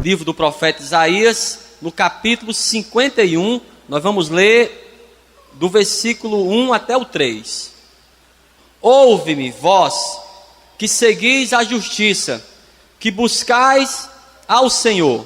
livro do profeta Isaías, no capítulo 51, nós vamos ler do versículo 1 até o 3. Ouve-me, vós, que seguis a justiça, que buscais ao Senhor.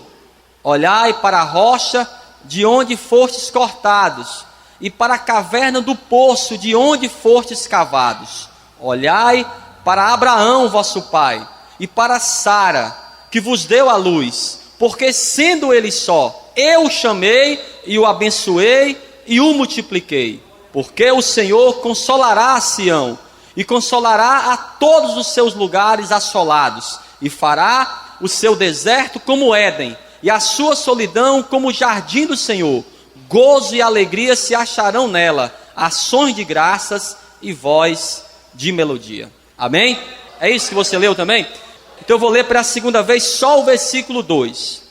Olhai para a rocha de onde fostes cortados, e para a caverna do poço de onde fostes cavados. Olhai para Abraão, vosso pai, e para Sara, que vos deu a luz, porque sendo ele só, eu o chamei e o abençoei e o multipliquei. Porque o Senhor consolará a Sião, e consolará a todos os seus lugares assolados, e fará o seu deserto como Éden, e a sua solidão como o jardim do Senhor. Gozo e alegria se acharão nela, ações de graças e voz de melodia. Amém? É isso que você leu também? Então eu vou ler pela segunda vez só o versículo 2.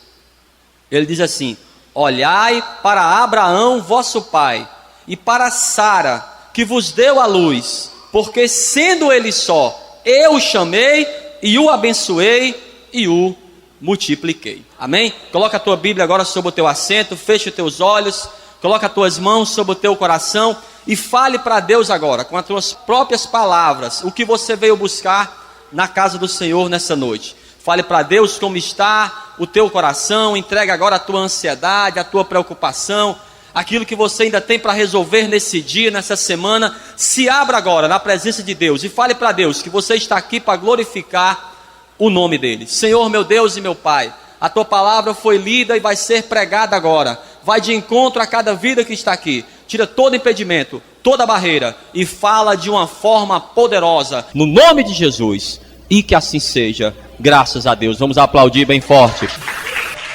Ele diz assim: olhai para Abraão vosso pai, e para Sara, que vos deu a luz, porque sendo ele só, eu o chamei e o abençoei e o multipliquei. Amém? Coloca a tua Bíblia agora sobre o teu assento, fecha os teus olhos, coloca as tuas mãos sobre o teu coração e fale para Deus agora, com as tuas próprias palavras, o que você veio buscar na casa do Senhor nessa noite. Fale para Deus como está o teu coração, entrega agora a tua ansiedade, a tua preocupação, aquilo que você ainda tem para resolver nesse dia, nessa semana. Se abra agora na presença de Deus e fale para Deus que você está aqui para glorificar o nome dele. Senhor, meu Deus e meu Pai, a tua palavra foi lida e vai ser pregada agora. Vai de encontro a cada vida que está aqui. Tira todo impedimento, toda barreira e fala de uma forma poderosa, no nome de Jesus, e que assim seja. Graças a Deus. Vamos aplaudir bem forte.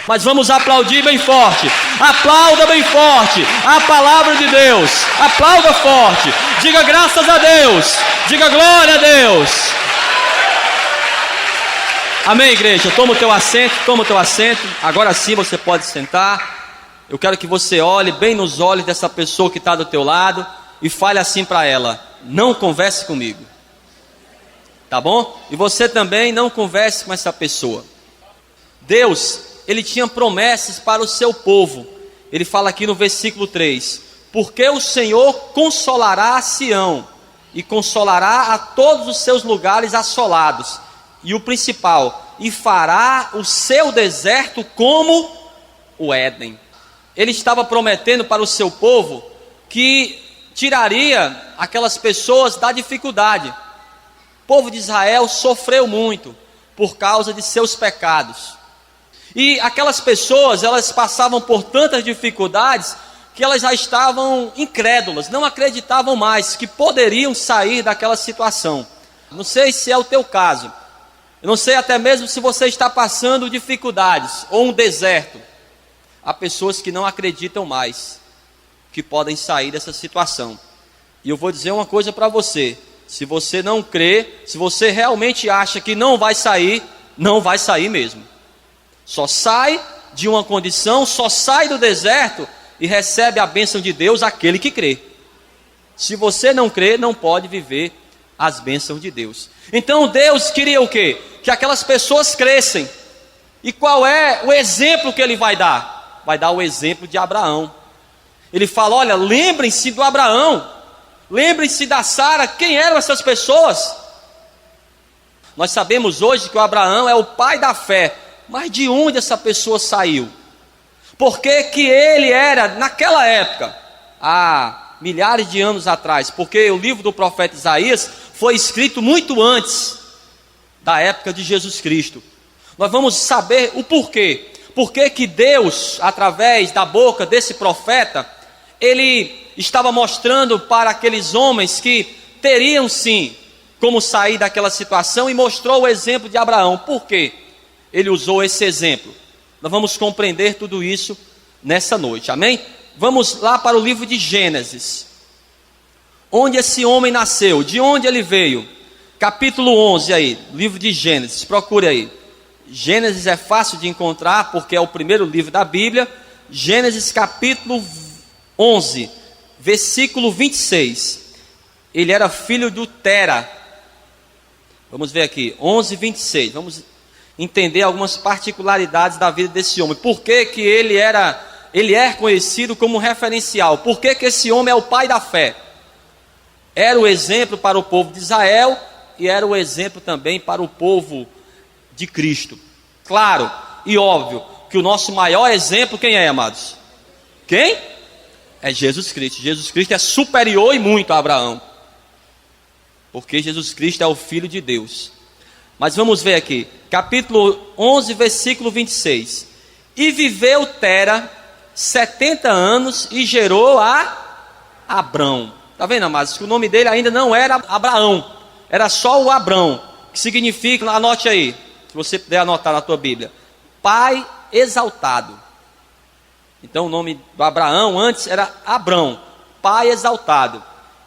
Mas vamos aplaudir bem forte. Aplauda bem forte a palavra de Deus. Aplauda forte. Diga graças a Deus. Diga glória a Deus. Amém, igreja? Toma o teu assento, toma o teu assento. Agora sim você pode sentar. Eu quero que você olhe bem nos olhos dessa pessoa que está do teu lado e fale assim para ela: não converse comigo. Tá bom? E você também não converse com essa pessoa. Deus, ele tinha promessas para o seu povo. Ele fala aqui no versículo 3: porque o Senhor consolará a Sião, e consolará a todos os seus lugares assolados. E o principal, e fará o seu deserto como o Éden. Ele estava prometendo para o seu povo que tiraria aquelas pessoas da dificuldade. O povo de Israel sofreu muito por causa de seus pecados. E aquelas pessoas, elas passavam por tantas dificuldades que elas já estavam incrédulas, não acreditavam mais que poderiam sair daquela situação. Não sei se é o teu caso. Eu não sei até mesmo se você está passando dificuldades ou um deserto. Há pessoas que não acreditam mais que podem sair dessa situação. E eu vou dizer uma coisa para você: se você não crê, se você realmente acha que não vai sair, não vai sair mesmo. Só sai de uma condição, só sai do deserto e recebe a bênção de Deus aquele que crê. Se você não crê, não pode viver as bênçãos de Deus. Então Deus queria o quê? Que aquelas pessoas crescem. E qual é o exemplo que ele vai dar? Vai dar o exemplo de Abraão. Ele fala: olha, lembrem-se do Abraão, lembrem-se da Sara. Quem eram essas pessoas? Nós sabemos hoje que o Abraão é o pai da fé. Mas de onde essa pessoa saiu? Por que que ele era, naquela época, há milhares de anos atrás? Porque o livro do profeta Isaías foi escrito muito antes da época de Jesus Cristo. Nós vamos saber o porquê. Por que que Deus, através da boca desse profeta, ele estava mostrando para aqueles homens que teriam sim como sair daquela situação, e mostrou o exemplo de Abraão. Por quê? Ele usou esse exemplo. Nós vamos compreender tudo isso nessa noite, amém? Vamos lá para o livro de Gênesis, onde esse homem nasceu, de onde ele veio. Capítulo 11 aí, livro de Gênesis, procure aí. Gênesis é fácil de encontrar porque é o primeiro livro da Bíblia. Gênesis capítulo 11, versículo 26. Ele era filho do Tera. Vamos ver aqui, 11, 26. entender algumas particularidades da vida desse homem. Por que que ele é conhecido como referencial? Por que que esse homem é o pai da fé? Era o exemplo para o povo de Israel e era o exemplo também para o povo de Cristo. Claro e óbvio que o nosso maior exemplo, quem é, amados? Quem? É Jesus Cristo. Jesus Cristo é superior e muito a Abraão, porque Jesus Cristo é o Filho de Deus. Mas vamos ver aqui, capítulo 11, versículo 26. E viveu Tera 70 anos e gerou a Abrão. Está vendo, amados? Que o nome dele ainda não era Abraão, era só o Abrão, que significa, anote aí, se você puder anotar na tua Bíblia, Pai exaltado. Então o nome do Abraão antes era Abrão, Pai exaltado.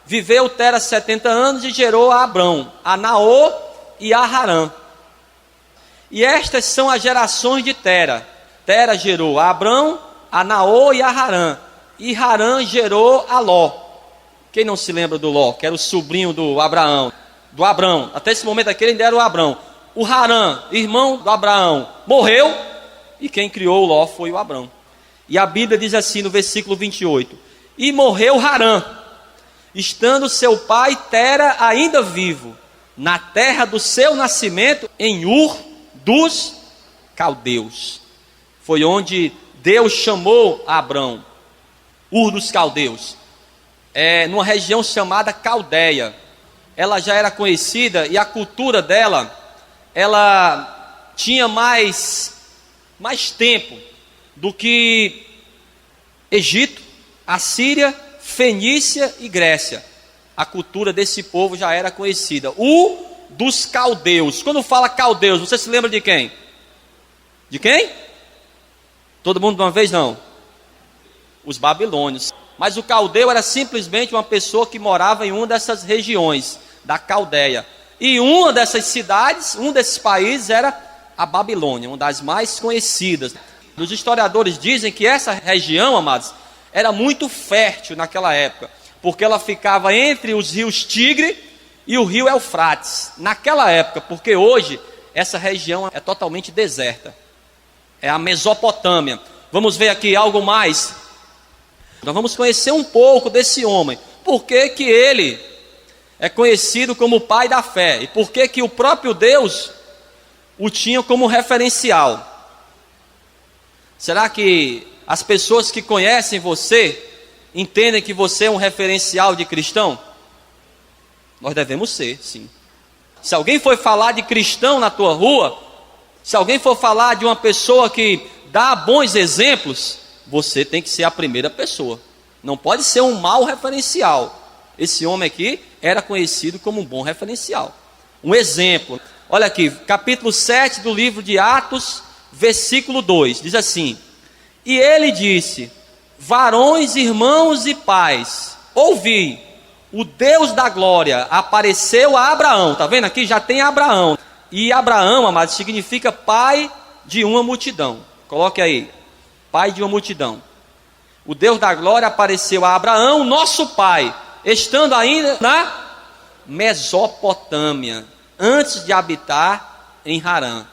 Viveu Tera 70 anos e gerou a Abrão, a Naor e a Harã. E estas são as gerações de Tera. Tera gerou a Abrão, a Naor e a Harã. E Harã gerou a Ló. Quem não se lembra do Ló, que era o sobrinho do Abraão? Do Abrão, até esse momento aqui ele ainda era o Abrão. O Harã, irmão do Abraão, morreu, e quem criou o Ló foi o Abrão. E a Bíblia diz assim no versículo 28: E morreu Harã, estando seu pai Tera ainda vivo, na terra do seu nascimento, em Ur dos Caldeus. Foi onde Deus chamou Abrão, Ur dos Caldeus. Numa região chamada Caldeia. Ela já era conhecida e a cultura dela, ela tinha mais tempo do que Egito, Assíria, Fenícia e Grécia. A cultura desse povo já era conhecida. Ur dos Caldeus. Quando fala Caldeus, você se lembra de quem? De quem? Todo mundo de uma vez? Não. Os babilônios. Mas o caldeu era simplesmente uma pessoa que morava em uma dessas regiões da Caldeia. E uma dessas cidades, um desses países era a Babilônia, uma das mais conhecidas. Os historiadores dizem que essa região, amados, era muito fértil naquela época, porque ela ficava entre os rios Tigre e o rio Eufrates. Naquela época, porque hoje essa região é totalmente deserta. É a Mesopotâmia. Vamos ver aqui algo mais. Nós vamos conhecer um pouco desse homem. Por que que ele é conhecido como o pai da fé? E por que que o próprio Deus o tinha como referencial? Será que as pessoas que conhecem você entendem que você é um referencial de cristão? Nós devemos ser, sim. Se alguém for falar de cristão na tua rua, se alguém for falar de uma pessoa que dá bons exemplos, você tem que ser a primeira pessoa. Não pode ser um mau referencial. Esse homem aqui era conhecido como um bom referencial. Um exemplo. Olha aqui, capítulo 7 do livro de Atos, versículo 2. Diz assim: E ele disse: Varões, irmãos e pais, ouvi, o Deus da glória apareceu a Abraão. Está vendo aqui? Já tem Abraão. E Abraão, amados, significa pai de uma multidão. Coloque aí. Pai de uma multidão. O Deus da glória apareceu a Abraão, nosso pai, estando ainda na Mesopotâmia, antes de habitar em Harã.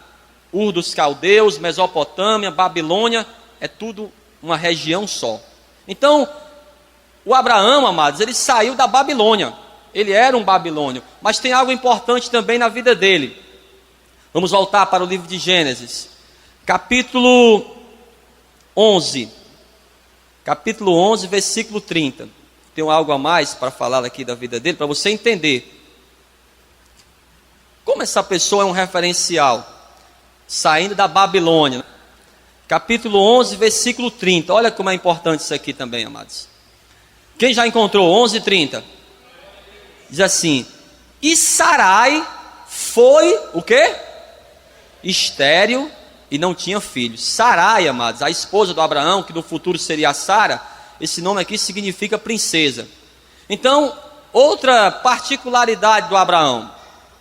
Ur dos Caldeus, Mesopotâmia, Babilônia, é tudo uma região só. Então, o Abraão, amados, ele saiu da Babilônia. Ele era um babilônio, mas tem algo importante também na vida dele. Vamos voltar para o livro de Gênesis, capítulo 11, versículo 30. Tem algo a mais para falar aqui da vida dele, para você entender como essa pessoa é um referencial, saindo da Babilônia. Capítulo 11, versículo 30. Olha como é importante isso aqui também, amados. Quem já encontrou? 11:30. Diz assim: E Sarai foi o quê? Estéril e não tinha filhos. Sarai, amados, a esposa do Abraão, que no futuro seria a Sara, esse nome aqui significa princesa. Então, outra particularidade do Abraão,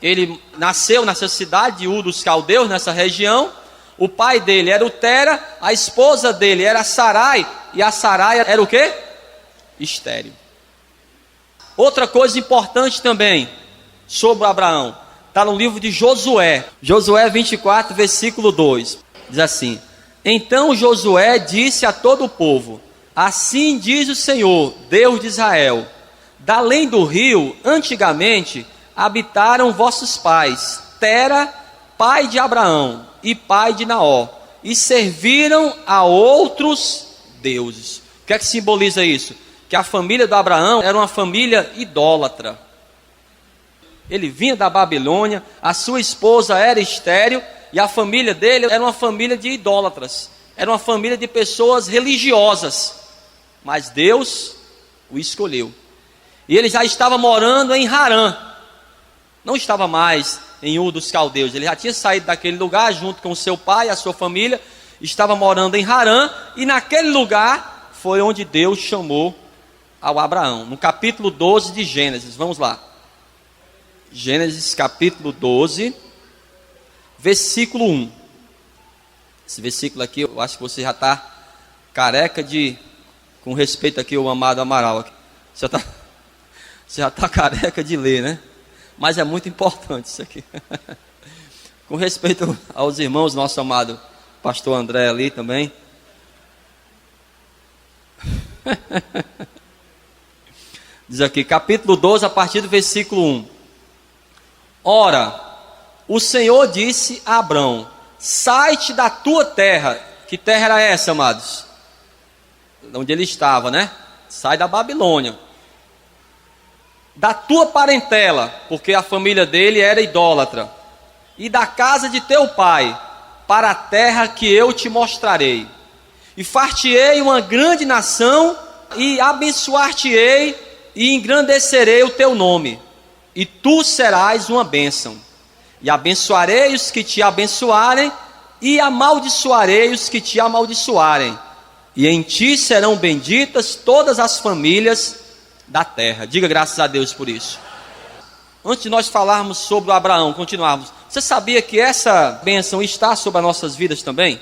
ele nasceu nessa cidade de Ur dos Caldeus, nessa região. O pai dele era o Tera, a esposa dele era a Sarai, e a Sarai era o quê? Estéril. Outra coisa importante também sobre Abraão, está no livro de Josué. Josué 24, versículo 2. Diz assim: Então Josué disse a todo o povo: Assim diz o Senhor, Deus de Israel: Da além do rio, antigamente, habitaram vossos pais, Tera, pai de Abraão e pai de Naó, e serviram a outros deuses. O que é que simboliza isso? Que a família de Abraão era uma família idólatra. Ele vinha da Babilônia, a sua esposa era estéril, e a família dele era uma família de idólatras, era uma família de pessoas religiosas, mas Deus o escolheu, e ele já estava morando em Harã, não estava mais em Ur dos Caldeus, ele já tinha saído daquele lugar junto com seu pai e a sua família, estava morando em Harã, e naquele lugar foi onde Deus chamou ao Abraão, no capítulo 12 de Gênesis. Vamos lá, Gênesis capítulo 12, versículo 1. Esse versículo aqui, eu acho que você já está careca com respeito aqui ao amado Amaral, você já está careca de ler, né? Mas é muito importante isso aqui. Com respeito aos irmãos, nosso amado pastor André ali também. Diz aqui, capítulo 12, a partir do versículo 1. Ora, o Senhor disse a Abrão: Sai-te da tua terra. Que terra era essa, amados? Onde ele estava, né? Sai da Babilônia. Da tua parentela, porque a família dele era idólatra, e da casa de teu pai, para a terra que eu te mostrarei. E far-te-ei uma grande nação, e abençoar-te-ei, e engrandecerei o teu nome, e tu serás uma bênção. E abençoarei os que te abençoarem, e amaldiçoarei os que te amaldiçoarem. E em ti serão benditas todas as famílias da terra. Diga graças a Deus por isso. Antes de nós falarmos sobre o Abraão, continuarmos. Você sabia que essa bênção está sobre as nossas vidas também?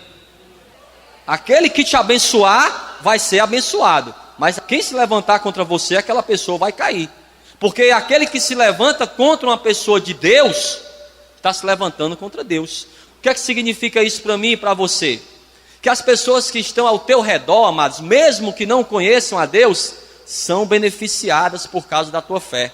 Aquele que te abençoar vai ser abençoado, mas quem se levantar contra você, aquela pessoa vai cair. Porque aquele que se levanta contra uma pessoa de Deus, está se levantando contra Deus. O que é que significa isso para mim e para você? Que as pessoas que estão ao teu redor, amados, mesmo que não conheçam a Deus, são beneficiadas por causa da tua fé.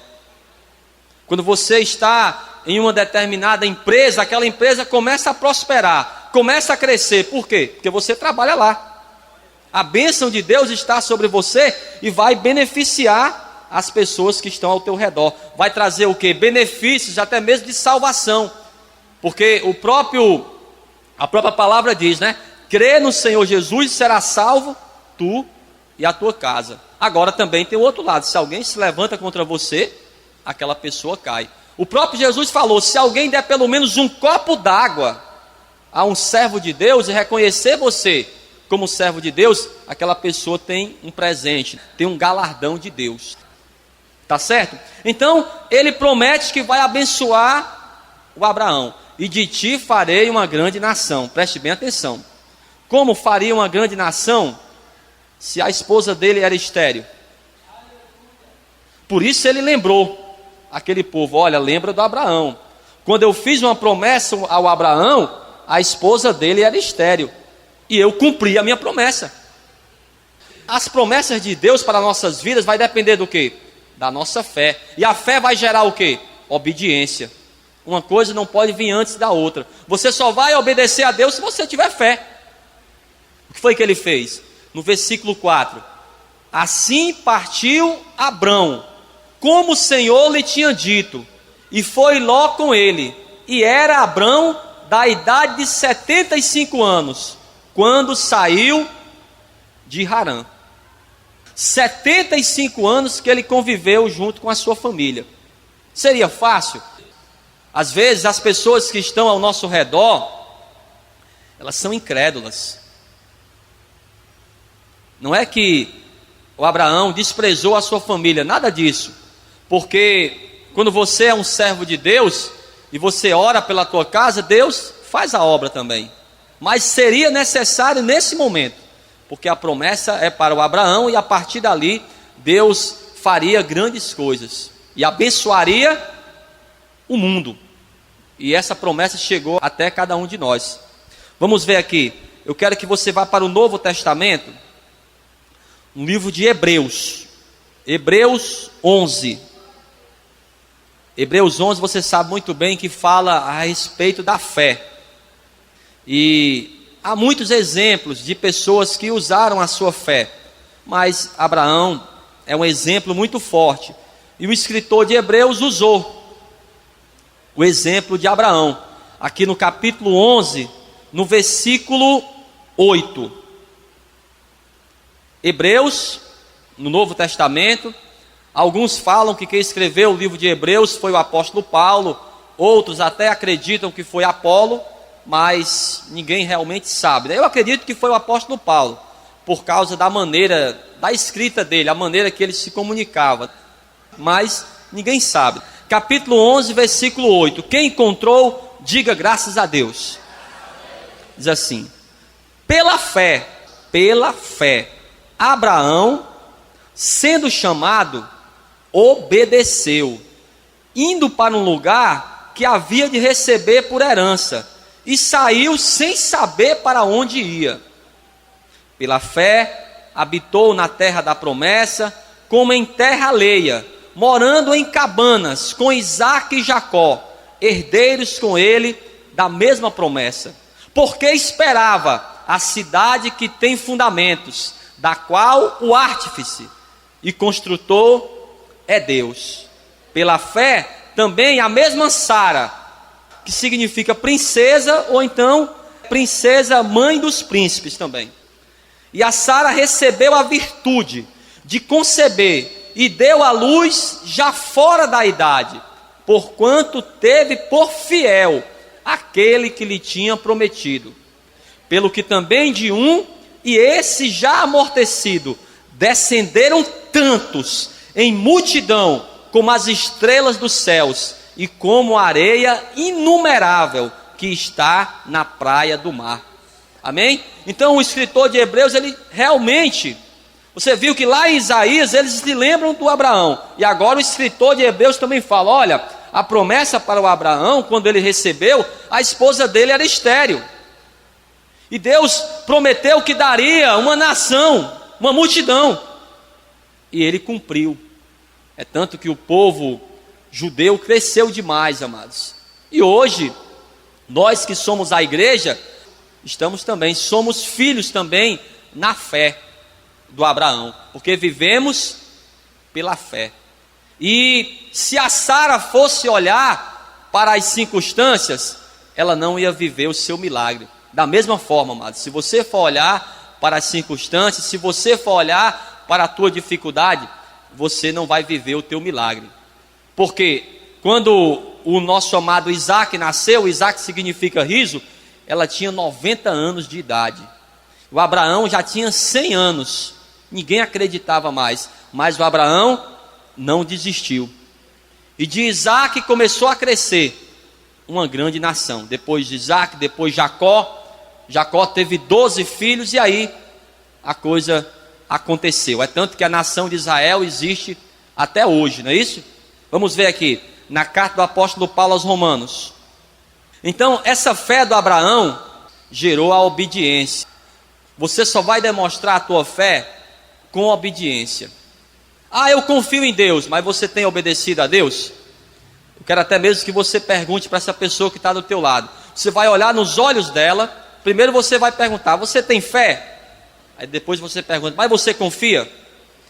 Quando você está em uma determinada empresa, aquela empresa começa a prosperar, começa a crescer. Por quê? Porque você trabalha lá. A bênção de Deus está sobre você e vai beneficiar as pessoas que estão ao teu redor. Vai trazer o quê? Benefícios até mesmo de salvação. Porque a própria palavra diz, né? Crê no Senhor Jesus e será salvo tu e a tua casa. Agora também tem o outro lado. Se alguém se levanta contra você, aquela pessoa cai. O próprio Jesus falou: se alguém der pelo menos um copo d'água a um servo de Deus e reconhecer você como servo de Deus, aquela pessoa tem um presente, tem um galardão de Deus. Tá certo? Então, ele promete que vai abençoar o Abraão. E de ti farei uma grande nação. Preste bem atenção. Como faria uma grande nação se a esposa dele era estéril? Por isso ele lembrou aquele povo: olha, lembra do Abraão. Quando eu fiz uma promessa ao Abraão, a esposa dele era estéril. E eu cumpri a minha promessa. As promessas de Deus para nossas vidas vai depender do quê? Da nossa fé. E a fé vai gerar o quê? Obediência. Uma coisa não pode vir antes da outra. Você só vai obedecer a Deus se você tiver fé. O que foi que ele fez? No versículo 4. Assim partiu Abrão, como o Senhor lhe tinha dito, e foi Ló com ele. E era Abrão da idade de 75 anos, quando saiu de Harã. 75 anos que ele conviveu junto com a sua família. Seria fácil? Às vezes as pessoas que estão ao nosso redor, elas são incrédulas. Não é que o Abraão desprezou a sua família, nada disso. Porque quando você é um servo de Deus e você ora pela tua casa, Deus faz a obra também. Mas seria necessário nesse momento, porque a promessa é para o Abraão e a partir dali Deus faria grandes coisas e abençoaria o mundo. E essa promessa chegou até cada um de nós. Vamos ver aqui. Eu quero que você vá para o Novo Testamento, no livro de Hebreus. Hebreus 11. Hebreus 11, você sabe muito bem que fala a respeito da fé. E há muitos exemplos de pessoas que usaram a sua fé. Mas Abraão é um exemplo muito forte. E o escritor de Hebreus usou o exemplo de Abraão. Aqui no capítulo 11, no versículo 8. Hebreus, no Novo Testamento. Alguns falam que quem escreveu o livro de Hebreus foi o apóstolo Paulo. Outros até acreditam que foi Apolo, mas ninguém realmente sabe. Eu acredito que foi o apóstolo Paulo, por causa da maneira, da escrita dele, a maneira que ele se comunicava. Mas ninguém sabe. Capítulo 11, versículo 8. Quem encontrou, diga graças a Deus. Diz assim: pela fé, Abraão, sendo chamado, obedeceu, indo para um lugar que havia de receber por herança, e saiu sem saber para onde ia. Pela fé, habitou na terra da promessa, como em terra alheia, morando em cabanas com Isaque e Jacó, herdeiros com ele da mesma promessa, porque esperava a cidade que tem fundamentos, da qual o artífice e construtor é Deus. Pela fé, também a mesma Sara, que significa princesa, ou então princesa, mãe dos príncipes também. E a Sara recebeu a virtude de conceber e deu à luz já fora da idade, porquanto teve por fiel aquele que lhe tinha prometido. Pelo que também de um, e esse já amortecido, descenderam tantos em multidão como as estrelas dos céus e como a areia inumerável que está na praia do mar. Amém? Então o escritor de Hebreus, ele realmente, você viu que lá em Isaías eles se lembram do Abraão, e agora o escritor de Hebreus também fala: olha, a promessa para o Abraão, quando ele recebeu, a esposa dele era estéril, e Deus prometeu que daria uma nação, uma multidão, e ele cumpriu. É tanto que o povo judeu cresceu demais, amados. E hoje, nós que somos a igreja, somos filhos também na fé do Abraão, porque vivemos pela fé. E se a Sara fosse olhar para as circunstâncias, ela não ia viver o seu milagre. Da mesma forma, amados, se você for olhar para as circunstâncias, se você for olhar para a tua dificuldade, você não vai viver o teu milagre. Porque quando o nosso amado Isaque nasceu, Isaque significa riso, ela tinha 90 anos de idade. O Abraão já tinha 100 anos. Ninguém acreditava mais, mas o Abraão não desistiu. E de Isaque começou a crescer uma grande nação. Depois de Isaque, depois Jacó. Jacó teve 12 filhos e aí a coisa aconteceu. É tanto que a nação de Israel existe até hoje, não é isso? Vamos ver aqui, na carta do apóstolo Paulo aos Romanos. Então, essa fé do Abraão gerou a obediência. Você só vai demonstrar a tua fé com obediência. Ah, eu confio em Deus, mas você tem obedecido a Deus? Eu quero até mesmo que você pergunte para essa pessoa que está do teu lado. Você vai olhar nos olhos dela. Primeiro você vai perguntar: você tem fé? Aí depois você pergunta: mas você confia?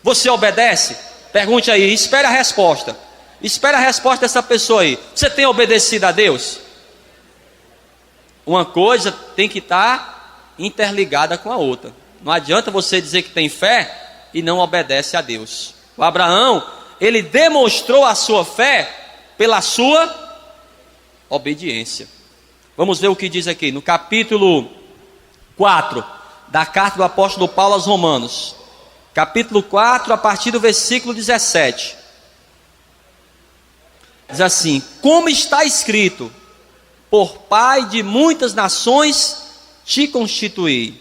Você obedece? Pergunte aí, espere a resposta. Espere a resposta dessa pessoa aí. Você tem obedecido a Deus? Uma coisa tem que estar interligada com a outra. Não adianta você dizer que tem fé e não obedece a Deus. O Abraão, ele demonstrou a sua fé pela sua obediência. Vamos ver o que diz aqui no capítulo 4 da carta do apóstolo Paulo aos Romanos. Capítulo 4, a partir do versículo 17. Diz assim: como está escrito, por pai de muitas nações te constituí,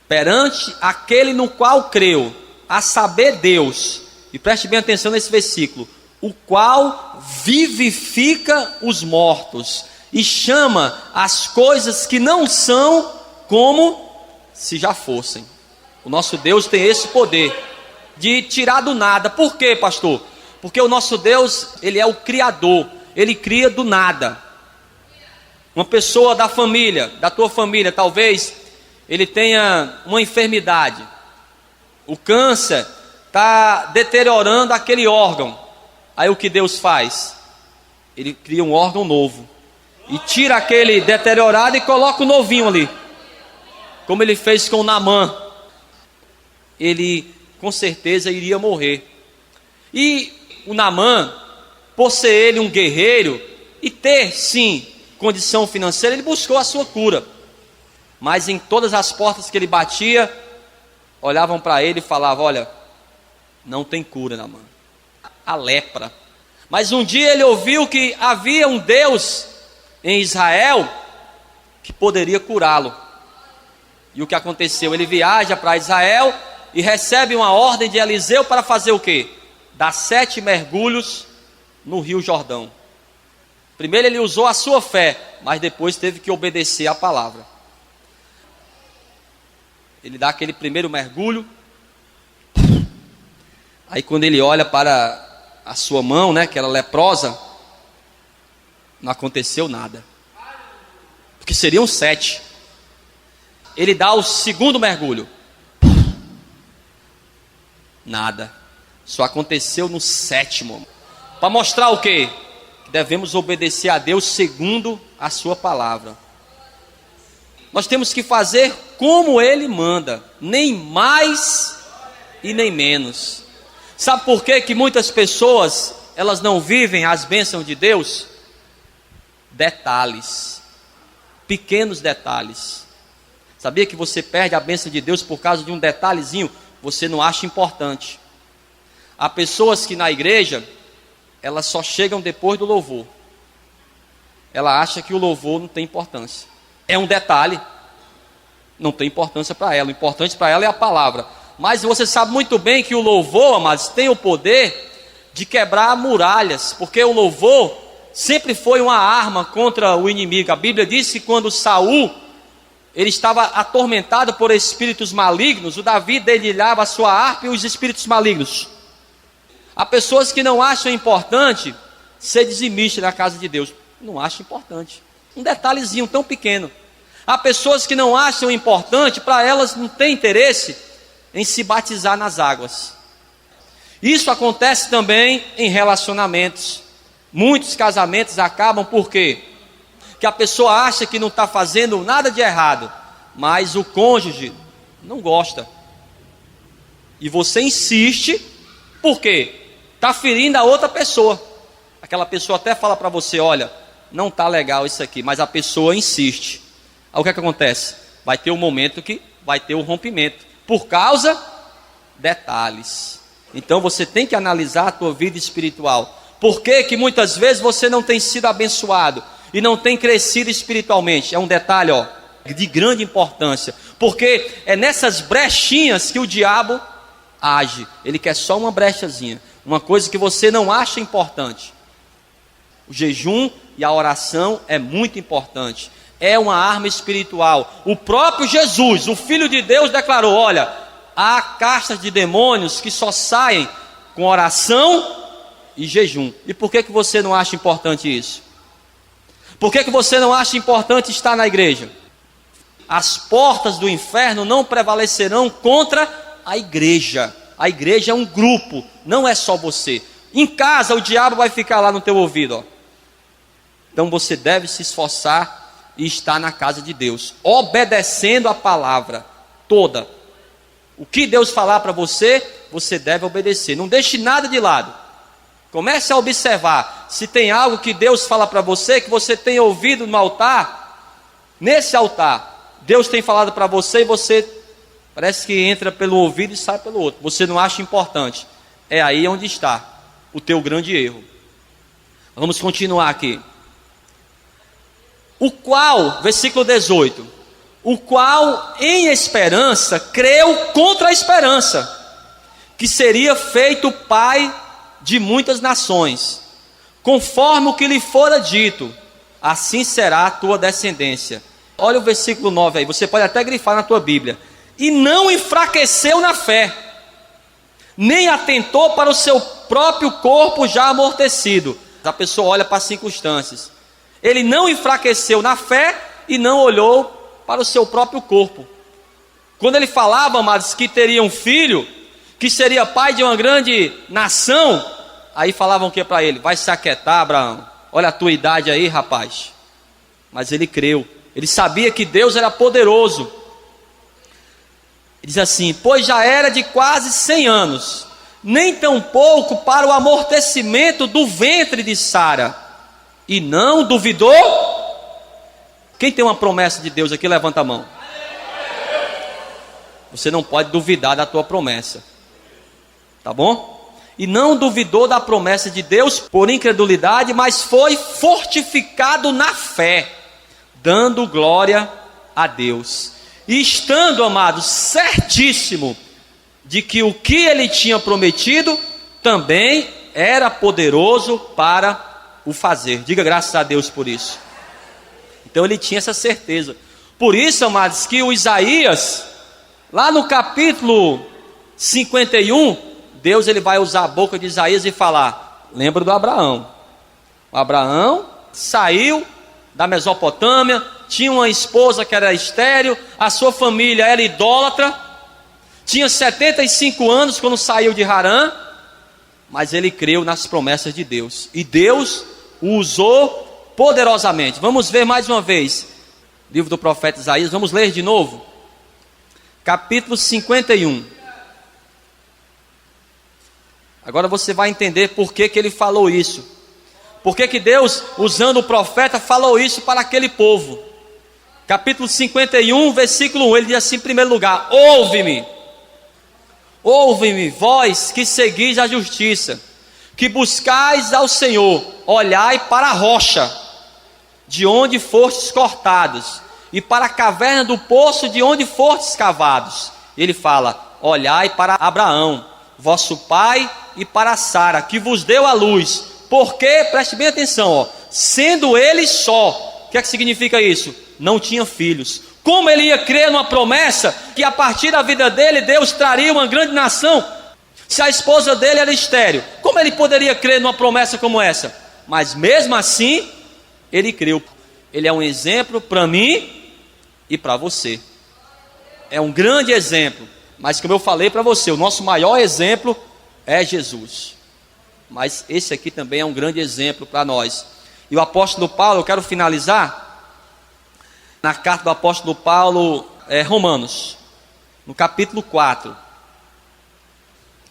perante aquele no qual creu, a saber Deus. E preste bem atenção nesse versículo: o qual vivifica os mortos e chama as coisas que não são como se já fossem. O nosso Deus tem esse poder de tirar do nada. Por quê, pastor? Porque o nosso Deus, Ele é o Criador. Ele cria do nada. Uma pessoa da família, da tua família, talvez ele tenha uma enfermidade. O câncer está deteriorando aquele órgão. Aí o que Deus faz? Ele cria um órgão novo e tira aquele deteriorado e coloca o novinho ali, como ele fez com Naamã. Ele com certeza iria morrer. E o Naamã, por ser ele um guerreiro e ter sim condição financeira, ele buscou a sua cura. Mas em todas as portas que ele batia, olhavam para ele e falavam: olha, não tem cura, Naamã. A lepra. Mas um dia ele ouviu que havia um Deus em Israel que poderia curá-lo. E o que aconteceu? Ele viaja para Israel e recebe uma ordem de Eliseu para fazer o quê? Dar 7 mergulhos no Rio Jordão. Primeiro ele usou a sua fé, mas depois teve que obedecer à palavra. Ele dá aquele primeiro mergulho. Aí quando ele olha para a sua mão, né, que era leprosa, não aconteceu nada. Porque seriam 7. Ele dá o segundo mergulho. Nada. Só aconteceu no 7º. Para mostrar o quê? Que devemos obedecer a Deus segundo a sua palavra. Nós temos que fazer como Ele manda, nem mais e nem menos. Sabe por quê que muitas pessoas, elas não vivem as bênçãos de Deus? Detalhes, pequenos detalhes. Sabia que você perde a bênção de Deus por causa de um detalhezinho? Você não acha importante. Há pessoas que na igreja, elas só chegam depois do louvor. Ela acha que o louvor não tem importância. É um detalhe, não tem importância para ela. O importante para ela é a palavra. Mas você sabe muito bem que o louvor, amados, tem o poder de quebrar muralhas, porque o louvor sempre foi uma arma contra o inimigo. A Bíblia diz que quando Saul, ele estava atormentado por espíritos malignos, o Davi dedilhava a sua harpa e os espíritos malignos. Há pessoas que não acham importante ser dizimista na casa de Deus. Não acham importante. Um detalhezinho tão pequeno. Há pessoas que não acham importante, para elas não tem interesse em se batizar nas águas. Isso acontece também em relacionamentos. Muitos casamentos acabam por quê? Que a pessoa acha que não está fazendo nada de errado, mas o cônjuge não gosta. E você insiste, por quê? Está ferindo a outra pessoa. Aquela pessoa até fala para você: olha, não está legal isso aqui, mas a pessoa insiste. Aí o que acontece? Vai ter um momento que vai ter um rompimento, por causa detalhes. Então você tem que analisar a tua vida espiritual. Por que muitas vezes você não tem sido abençoado e não tem crescido espiritualmente? É um detalhe, ó, de grande importância, porque é nessas brechinhas que o diabo age. Ele quer só uma brechazinha, uma coisa que você não acha importante. O jejum e a oração é muito importante. É uma arma espiritual. O próprio Jesus, o Filho de Deus, declarou: olha, há castas de demônios que só saem com oração e jejum. E por que você não acha importante isso? Por que você não acha importante estar na igreja? As portas do inferno não prevalecerão contra a igreja. A igreja é um grupo, não é só você. Em casa o diabo vai ficar lá no teu ouvido, ó. Então você deve se esforçar e estar na casa de Deus, obedecendo a palavra toda. O que Deus falar para você, você deve obedecer. Não deixe nada de lado. Comece a observar se tem algo que Deus fala para você, que você tem ouvido no altar. Nesse altar, Deus tem falado para você e você parece que entra pelo ouvido e sai pelo outro. Você não acha importante. É aí onde está o teu grande erro. Vamos continuar aqui. O qual, versículo 18, o qual em esperança creu contra a esperança, que seria feito pai de muitas nações, conforme o que lhe fora dito: assim será a tua descendência. Olha o versículo 9 aí, você pode até grifar na tua Bíblia. E não enfraqueceu na fé, nem atentou para o seu próprio corpo já amortecido. A pessoa olha para as circunstâncias. Ele não enfraqueceu na fé e não olhou para o seu próprio corpo. Quando ele falava, amados, que teria um filho, que seria pai de uma grande nação, aí falavam o que para ele? Vai se aquietar, Abraão. Olha a tua idade aí, rapaz. Mas ele creu. Ele sabia que Deus era poderoso. Ele diz assim: pois já era de quase 100 anos, nem tão pouco para o amortecimento do ventre de Sara, e não duvidou. Quem tem uma promessa de Deus aqui, levanta a mão. Você não pode duvidar da tua promessa, tá bom? E não duvidou da promessa de Deus por incredulidade, mas foi fortificado na fé, dando glória a Deus. E estando, amados, certíssimo de que o que ele tinha prometido também era poderoso para o fazer. Diga graças a Deus por isso. Então ele tinha essa certeza. Por isso, amados, que o Isaías, lá no capítulo 51, Deus ele vai usar a boca de Isaías e falar: lembra do Abraão. O Abraão saiu da Mesopotâmia, tinha uma esposa que era estéril, a sua família era idólatra, tinha 75 anos quando saiu de Harã, mas ele creu nas promessas de Deus, e Deus o usou poderosamente. Vamos ver mais uma vez, livro do profeta Isaías, vamos ler de novo, capítulo 51. Agora você vai entender por que ele falou isso. Por que Deus, usando o profeta, falou isso para aquele povo? Capítulo 51, versículo 1, ele diz assim em primeiro lugar: ouve-me, ouve-me, vós que seguis a justiça, que buscais ao Senhor, olhai para a rocha, de onde fostes cortados, e para a caverna do poço, de onde fostes cavados. Ele fala: olhai para Abraão, vosso pai, e para Sara, que vos deu a luz. Porque, preste bem atenção, ó, sendo ele só, o que é que significa isso? Não tinha filhos. Como ele ia crer numa promessa que a partir da vida dele Deus traria uma grande nação, se a esposa dele era estéril? Como ele poderia crer numa promessa como essa? Mas mesmo assim, ele creu. Ele é um exemplo para mim e para você. É um grande exemplo. Mas como eu falei para você, o nosso maior exemplo é Jesus. Mas esse aqui também é um grande exemplo para nós. E o apóstolo Paulo, eu quero finalizar na carta do apóstolo Paulo, Romanos, no capítulo 4.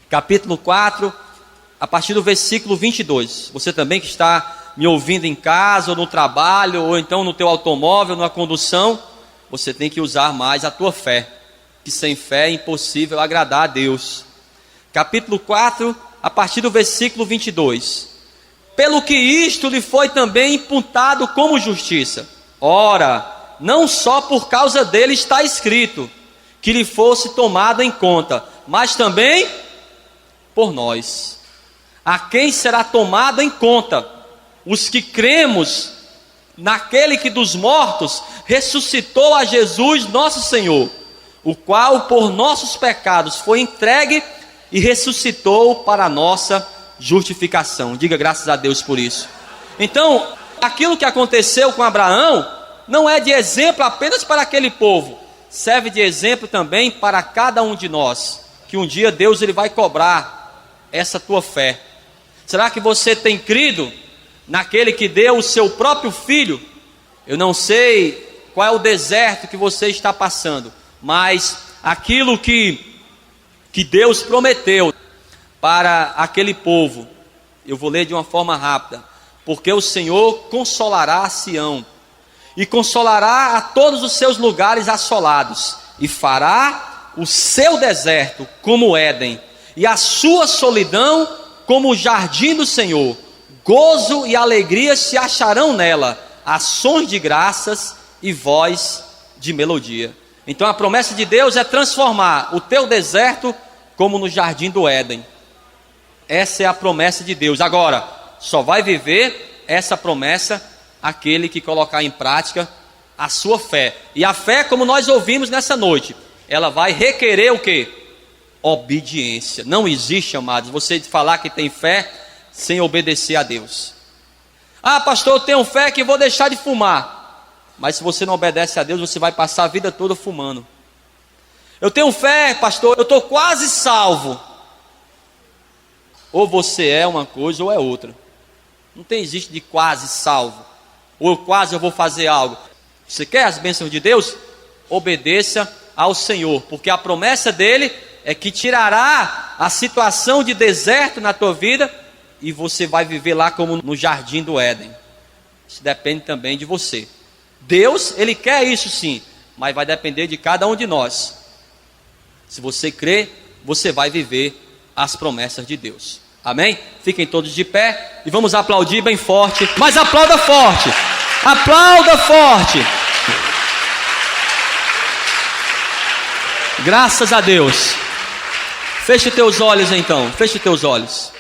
Capítulo 4, a partir do versículo 22. Você também que está me ouvindo em casa, ou no trabalho, ou então no teu automóvel, na condução, você tem que usar mais a tua fé, que sem fé é impossível agradar a Deus. Capítulo 4, a partir do versículo 22. Pelo que isto lhe foi também imputado como justiça. Ora, não só por causa dele está escrito, que lhe fosse tomado em conta, mas também por nós. A quem será tomado em conta? Os que cremos naquele que dos mortos ressuscitou a Jesus nosso Senhor, o qual por nossos pecados foi entregue e ressuscitou para a nossa justificação. Diga graças a Deus por isso. Então, aquilo que aconteceu com Abraão não é de exemplo apenas para aquele povo, serve de exemplo também para cada um de nós, que um dia Deus ele vai cobrar essa tua fé. Será que você tem crido naquele que deu o seu próprio filho? Eu não sei qual é o deserto que você está passando, mas aquilo que Deus prometeu para aquele povo, eu vou ler de uma forma rápida: porque o Senhor consolará a Sião, e consolará a todos os seus lugares assolados, e fará o seu deserto como Éden, e a sua solidão como o jardim do Senhor. Gozo e alegria se acharão nela, ações de graças e voz de melodia. Então a promessa de Deus é transformar o teu deserto como no jardim do Éden. Essa é a promessa de Deus. Agora, só vai viver essa promessa aquele que colocar em prática a sua fé. E a fé, como nós ouvimos nessa noite, ela vai requerer o quê? Obediência. Não existe, amados, você falar que tem fé sem obedecer a Deus. Ah, pastor, eu tenho fé que vou deixar de fumar. Mas se você não obedece a Deus, você vai passar a vida toda fumando. Eu tenho fé, pastor, eu estou quase salvo. Ou você é uma coisa ou é outra. Não existe de quase salvo. Ou quase eu vou fazer algo. Você quer as bênçãos de Deus? Obedeça ao Senhor, porque a promessa dele é que tirará a situação de deserto na tua vida e você vai viver lá como no jardim do Éden. Isso depende também de você. Deus, ele quer isso sim, mas vai depender de cada um de nós. Se você crer, você vai viver as promessas de Deus. Amém? Fiquem todos de pé e vamos aplaudir bem forte. Mas aplauda forte. Aplauda forte. Graças a Deus. Feche teus olhos então. Feche teus olhos.